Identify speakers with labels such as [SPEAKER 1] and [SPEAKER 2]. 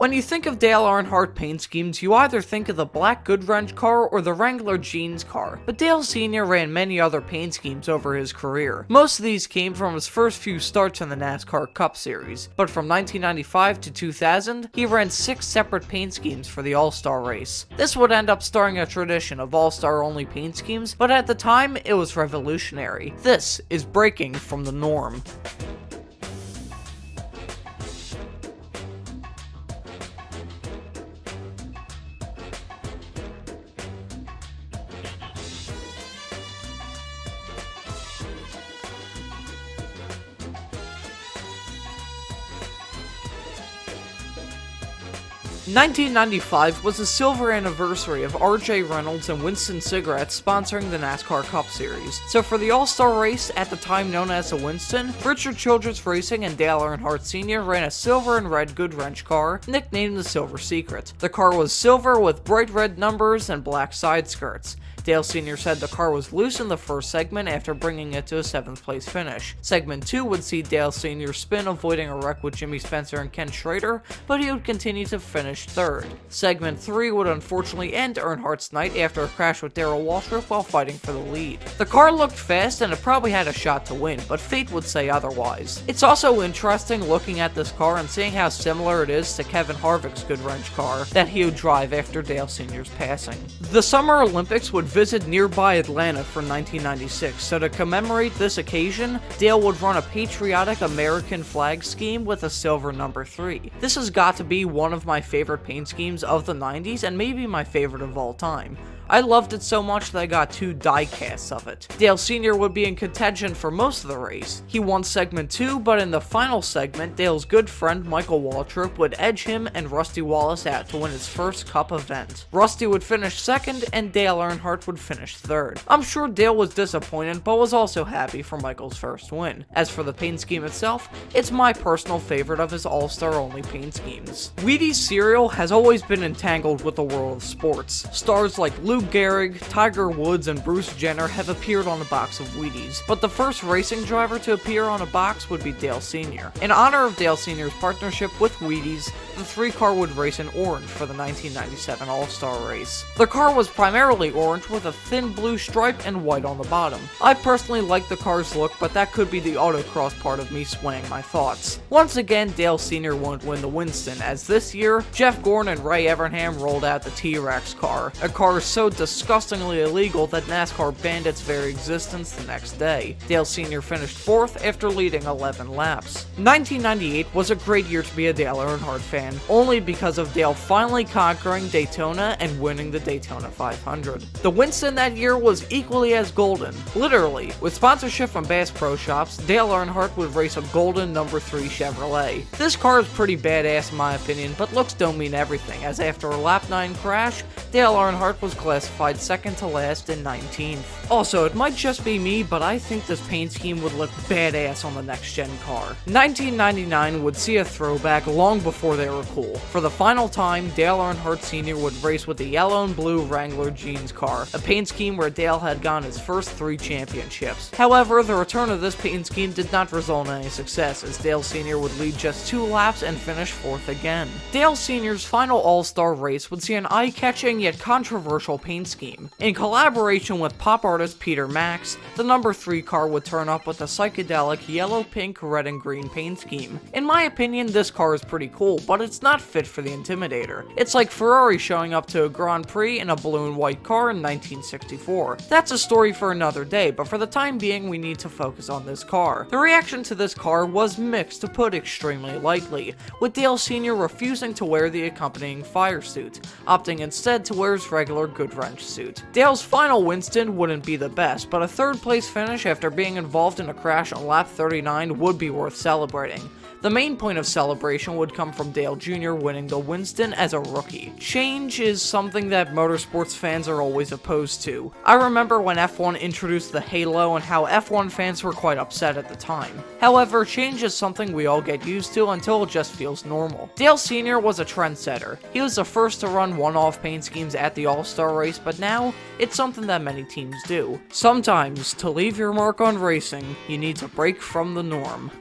[SPEAKER 1] When you think of Dale Earnhardt paint schemes, you either think of the black Goodwrench car or the Wrangler jeans car, but Dale Sr. ran many other paint schemes over his career. Most of these came from his first few starts in the NASCAR Cup Series, but from 1995 to 2000, he ran 6 separate paint schemes for the All-Star race. This would end up starting a tradition of All-Star only paint schemes, but at the time, it was revolutionary. This is breaking from the norm. 1995 was the silver anniversary of R.J. Reynolds and Winston Cigarettes sponsoring the NASCAR Cup Series. So for the All-Star race, at the time known as the Winston, Richard Childress Racing and Dale Earnhardt Sr. ran a silver and red Goodwrench car, nicknamed the Silver Secret. The car was silver with bright red numbers and black side skirts. Dale Sr. said the car was loose in the first segment after bringing it to a 7th place finish. Segment 2 would see Dale Sr. spin, avoiding a wreck with Jimmy Spencer and Ken Schrader, but he would continue to finish 3rd. Segment 3 would unfortunately end Earnhardt's night after a crash with Darrell Waltrip while fighting for the lead. The car looked fast and it probably had a shot to win, but fate would say otherwise. It's also interesting looking at this car and seeing how similar it is to Kevin Harvick's Goodwrench car that he would drive after Dale Sr.'s passing. The Summer Olympics would visit nearby Atlanta for 1996, so to commemorate this occasion, Dale would run a patriotic American flag scheme with a silver number 3. This has got to be one of my favorite paint schemes of the 90s and maybe my favorite of all time. I loved it so much that I got 2 die casts of it. Dale Sr. would be in contention for most of the race. He won segment 2, but in the final segment, Dale's good friend Michael Waltrip would edge him and Rusty Wallace out to win his first Cup event. Rusty would finish 2nd, and Dale Earnhardt would finish 3rd. I'm sure Dale was disappointed, but was also happy for Michael's first win. As for the paint scheme itself, it's my personal favorite of his all-star only paint schemes. Wheaties cereal has always been entangled with the world of sports. Stars like Lou Gehrig, Tiger Woods, and Bruce Jenner have appeared on a box of Wheaties, but the first racing driver to appear on a box would be Dale Sr. In honor of Dale Sr.'s partnership with Wheaties, the 3-car would race in orange for the 1997 All-Star race. The car was primarily orange with a thin blue stripe and white on the bottom. I personally like the car's look, but that could be the autocross part of me swaying my thoughts. Once again, Dale Sr. won't win the Winston, as this year, Jeff Gordon and Ray Evernham rolled out the T-Rex car, a car so disgustingly illegal that NASCAR banned its very existence the next day. Dale Sr. finished 4th after leading 11 laps. 1998 was a great year to be a Dale Earnhardt fan, only because of Dale finally conquering Daytona and winning the Daytona 500. The Winston that year was equally as golden, literally. With sponsorship from Bass Pro Shops, Dale Earnhardt would race a golden number 3 Chevrolet. This car is pretty badass in my opinion, but looks don't mean everything, as after a lap 9 crash, Dale Earnhardt was classified 2nd to last and 19th. Also, it might just be me, but I think this paint scheme would look badass on the next-gen car. 1999 would see a throwback long before they were cool. For the final time, Dale Earnhardt Sr. would race with the yellow and blue Wrangler jeans car, a paint scheme where Dale had gotten his first 3 championships. However, the return of this paint scheme did not result in any success, as Dale Sr. would lead just 2 laps and finish 4th again. Dale Sr.'s final All-Star race would see an eye-catching yet controversial paint scheme. In collaboration with pop artist Peter Max, the number 3 car would turn up with a psychedelic yellow, pink, red, and green paint scheme. In my opinion, this car is pretty cool, but it's not fit for the Intimidator. It's like Ferrari showing up to a Grand Prix in a blue and white car in 1964. That's a story for another day, but for the time being, we need to focus on this car. The reaction to this car was mixed, to put extremely lightly, with Dale Sr. refusing to wear the accompanying fire suit, opting instead to wear his regular Goodwrench suit. Dale's final Winston wouldn't be the best, but a 3rd place finish after being involved in a crash on lap 39 would be worth celebrating. The main point of celebration would come from Dale Jr. winning the Winston as a rookie. Change is something that motorsports fans are always opposed to. I remember when F1 introduced the halo and how F1 fans were quite upset at the time. However, change is something we all get used to until it just feels normal. Dale Sr. was a trendsetter. He was the first to run one-off paint schemes at the All-Star race, but now, it's something that many teams do. Sometimes, to leave your mark on racing, you need to break from the norm.